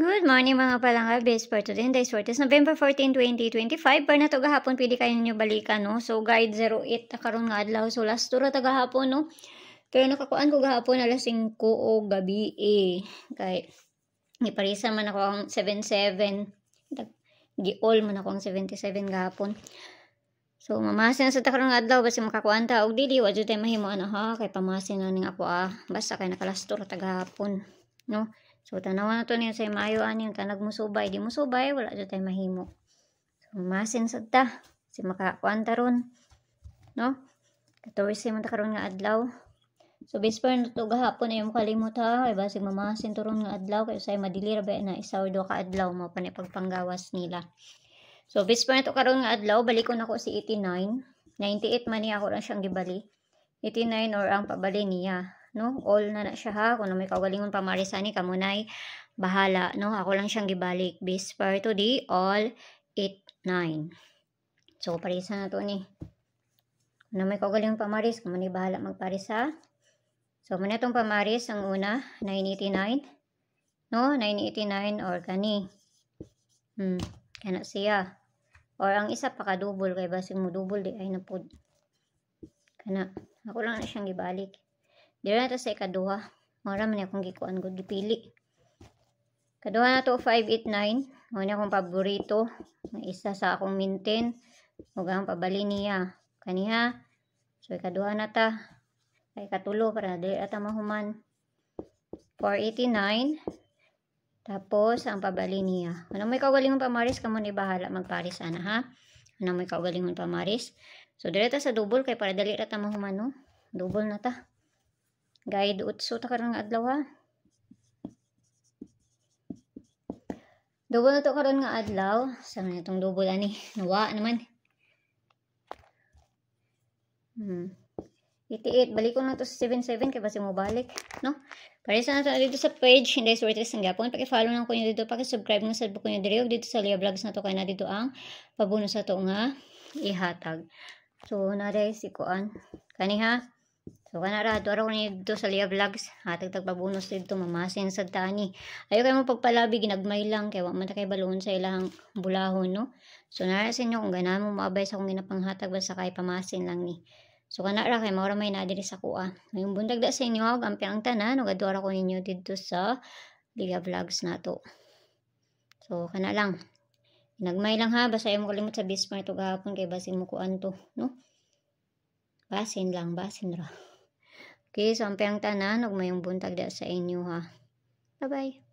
Good morning mga palangabes. For today, November 14, 2025. Para na to gahapon, pili kayo ninyo balikan, no? So, guide 08 na karon nga adlaw. So, last tura ta gahapon, no? Pero nakakuan ko gahapon alas 5 o gabi, Kay, iparisan man ako ang 77. Gi-all man ako ang 77 gahapon. So, mamasin na sa ta karon nga adlaw. Basta makakuan ta. Og dili, wadyo tayo mahimo ha. Kay pamasin na ning ako, Basta kay nakalastura ta gahapon, no? So, tanawan na to niya sa mayo aning tanag mo subay. Di mo subay, wala dyan tayo mahimo. So, masin sa ta. Si makakuan ta ron. No? 14 man ta karon nga adlaw. So, bisper na to gahapon ay mo kalimot ha. Kaya basig mamasin to ron nga adlaw. Kaya usay madilir ba na isaw do ka adlaw mo pa pagpanggawas nila. So, bisper na to karon nga adlaw. Balikon ako si 89. 98 man niya ako lang siyang gibali. 89 or ang pabali niya. No, all na siya ha. Kung may kaugalingon pa marisani kamunay bahala, no? Ako lang siyang gibalik. Bis par to di all 8-9. So parisa na to ni. Kung may kaugalingon pa maris kamunay bahala magparis ha. So muna tong pamaris ang una 989. No, 989 or kani. Kana siya. Or ang isa pa ka double kay basig mo double di ay napud. Kana ako lang na siyang gibalik. Dira na to sa ikaduha. Mara man akong gikuan gud gipili. Kaduha na to 589. Muna akong paborito. May isa sa akong maintain. Ug ang pabali niya. Kaniha. So ikaduha na ta. Kay katulo para dili ata mahuman. 489. Tapos ang pabali niya. Ano may kaugalingon pamaris kamo ni bahala magparis ana ha. Ano may kaugalingon pamaris. So dira ta sa double kay para dili ra ta mahuman no. Double na ta. Guide utso ta karon nga adlaw ha. Double na to karon nga adlaw. Sa man itong double ani? Nawa naman. 88 balik ko na to sa 77 kay basi mo balik, no? Parisa na to dito sa page hindi sorted sang gapon. Paki-follow na ko niyo dito, paki-subscribe na sa buko niyo diri dito sa Lia Vlogs na to kay na dito ang pabonus sa to nga ihatag. So na dai si kuan kaniha. So, kanara, araw ko dito sa Lia Vlogs. Hatag pabonus dito, mamasin sa tani. Ayaw kayo mo pagpalabi, ginagmay lang. Kaya wag man kayo balon sa ilang bulahon, no? So, narasin nyo kung ganahan mo maabay sa kong ginapanghatag basta kayo pamasin lang ni. So, kanara, kayo maura may nadiri sa kuha. Ngayong bundag da sa inyo, gampi ang tanan. Ugadwara ko ninyo dito sa Lia Vlogs na to. So, kana lang. Ginagmay lang ha. Basta ayaw mo kalimot sa Bismarck ito gahapon kay basin mo kuan to, no? Basin lang, basin ra. Okay, so ang tanan, ug mayong buntag da sa inyo ha. Bye-bye.